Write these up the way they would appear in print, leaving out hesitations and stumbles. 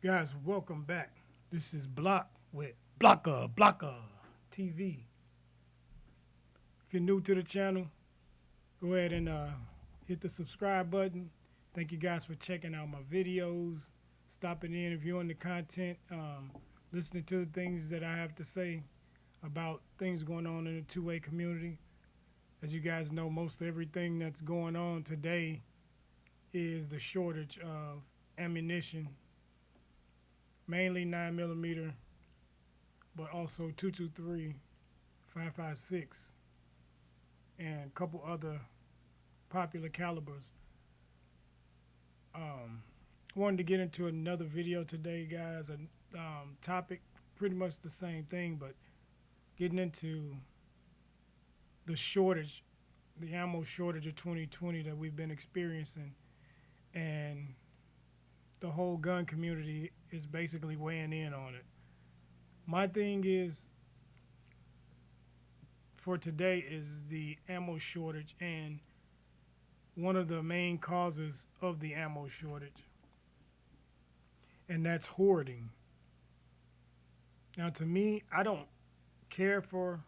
Guys, welcome back. This is Block with Blocka TV. If you're new to the channel, go ahead and hit the subscribe button. Thank you guys for checking out my videos, stopping in, viewing the content, listening to the things that I have to say about things going on in the two-way community. As you guys know, most everything that's going on today is the shortage of ammunition, mainly 9mm, but also 223, 5.56, and a couple other popular calibers. Wanted to get into another video today, guys. A topic pretty much the same thing, but getting into the shortage, the ammo shortage of 2020 that we've been experiencing, and the whole gun community is basically weighing in on it. My thing is for today is the ammo shortage, and one of the main causes of the ammo shortage, and that's hoarding. Now, to me, I don't care for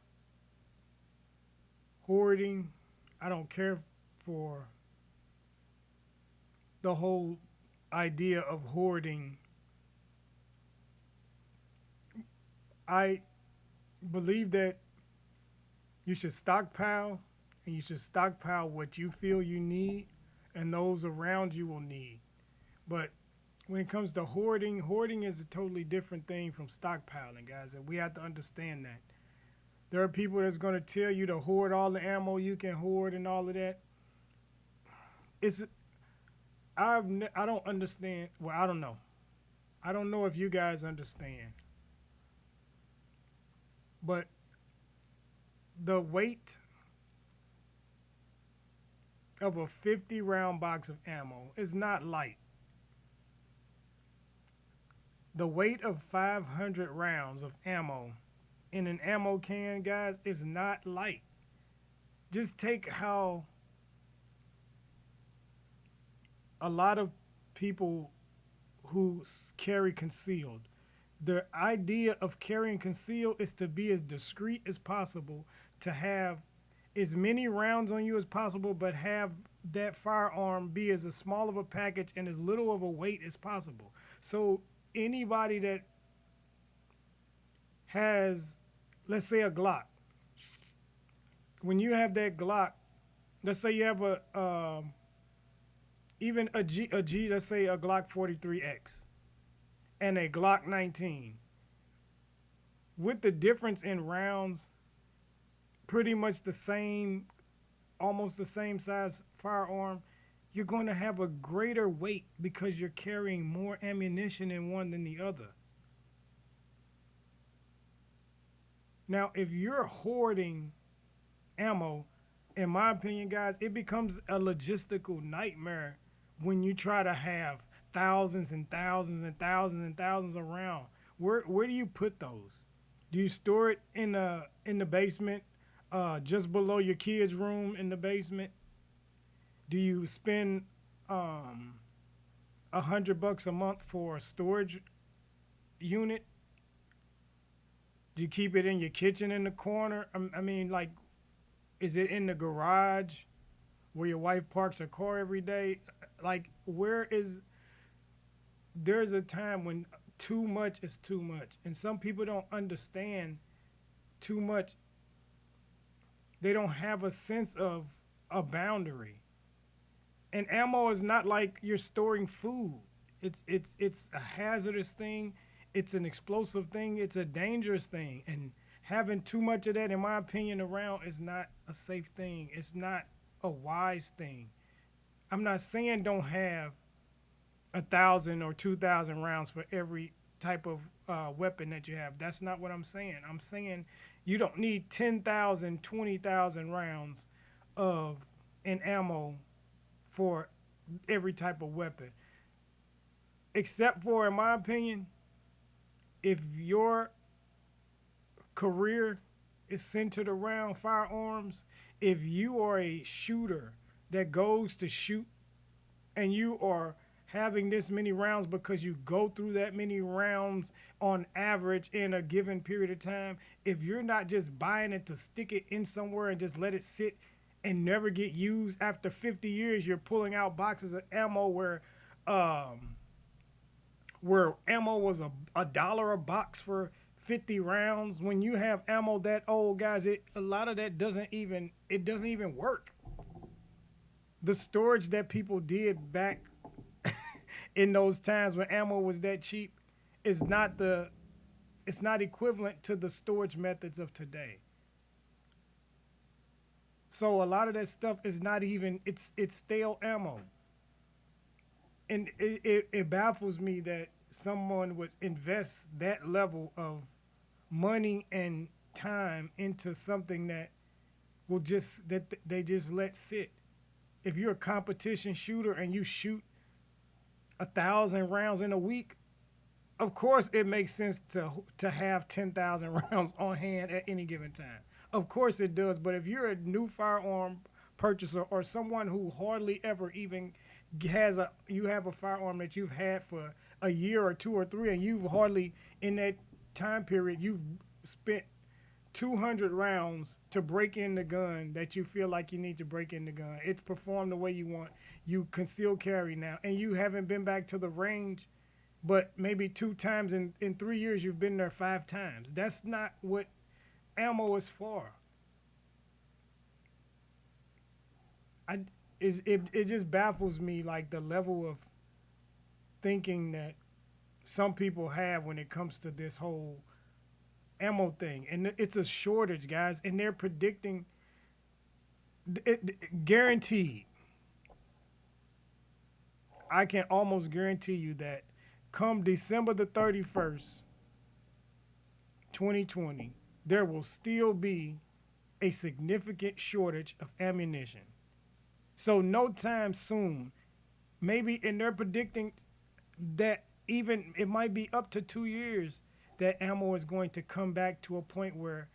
hoarding. I don't care for the whole idea of hoarding. I believe that you should stockpile, and you should stockpile what you feel you need and those around you will need. But when it comes to hoarding, hoarding is a totally different thing from stockpiling, guys, and we have to understand that. There are people that's going to tell you to hoard all the ammo you can hoard and all of that. It's I don't understand. Well, I don't know. I don't know if you guys understand. But the weight of a 50 round box of ammo is not light. The weight of 500 rounds of ammo in an ammo can, guys, is not light. Just take how a lot of people who carry concealed, the idea of carrying concealed is to be as discreet as possible, to have as many rounds on you as possible, but have that firearm be as small of a package and as little of a weight as possible. So anybody that has, let's say, a Glock, when you have that Glock, let's say you have even a G, let's say a Glock 43X and a Glock 19, with the difference in rounds, pretty much the same, almost the same size firearm, you're going to have a greater weight because you're carrying more ammunition in one than the other. Now, if you're hoarding ammo, in my opinion, guys, it becomes a logistical nightmare when you try to have thousands and thousands and thousands and thousands around. Where do you put those? Do you store it in the basement, just below your kid's room in the basement? Do you spend $100 a month for a storage unit? Do you keep it in your kitchen in the corner? I mean, like, is it in the garage where your wife parks her car every day? Like, there's a time when too much is too much. And some people don't understand too much. They don't have a sense of a boundary. And ammo is not like you're storing food. It's a hazardous thing. It's an explosive thing. It's a dangerous thing. And having too much of that, in my opinion, around is not a safe thing. It's not a wise thing. I'm not saying don't have 1,000 or 2,000 rounds for every type of weapon that you have. That's not what I'm saying. I'm saying you don't need 10,000, 20,000 rounds of an ammo for every type of weapon. Except for, in my opinion, if your career is centered around firearms, if you are a shooter that goes to shoot and you are having this many rounds because you go through that many rounds on average in a given period of time, if you're not just buying it to stick it in somewhere and just let it sit and never get used, after 50 years, you're pulling out boxes of ammo um, where ammo was a dollar a box for 50 rounds. When you have ammo that old, guys, a lot of that doesn't even work. The storage that people did back in those times when ammo was that cheap is not the it's not equivalent to the storage methods of today. So a lot of that stuff is not even it's stale ammo. And it baffles me that someone would invest that level of money and time into something that they just let sit. If you're a competition shooter and you shoot 1,000 rounds in a week, of course it makes sense to have 10,000 rounds on hand at any given time. Of course it does. But if you're a new firearm purchaser or someone who hardly ever even you have a firearm that you've had for a year or two or three, and you've hardly in that time period you've spent 200 rounds to break in the gun that you feel like you need to break in the gun. It's performed the way you want. You conceal carry now, and you haven't been back to the range, but maybe 2 times in 3 years you've been there 5 times. That's not what ammo is for. I it just baffles me, like the level of thinking that some people have when it comes to this whole ammo thing. And it's a shortage, guys, and they're predicting guaranteed. I can almost guarantee you that come December the 31st, 2020, there will still be a significant shortage of ammunition. So no time soon, maybe, and they're predicting that even it might be up to 2 years that ammo is going to come back to a point where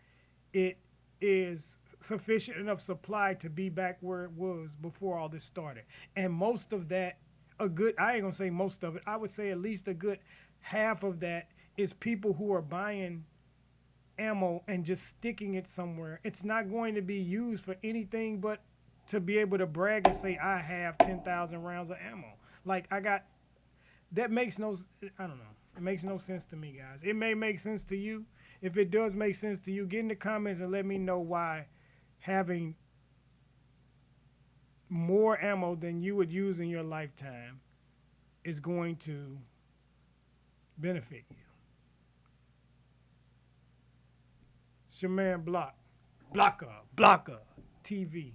it is sufficient enough supply to be back where it was before all this started. And most of that, I ain't gonna say most of it, I would say at least a good half of that is people who are buying ammo and just sticking it somewhere. It's not going to be used for anything but to be able to brag and say, I have 10,000 rounds of ammo. Like, that makes I don't know. It makes no sense to me, guys. It may make sense to you. If it does make sense to you, get in the comments and let me know why having more ammo than you would use in your lifetime is going to benefit you. It's your man Blocka TV.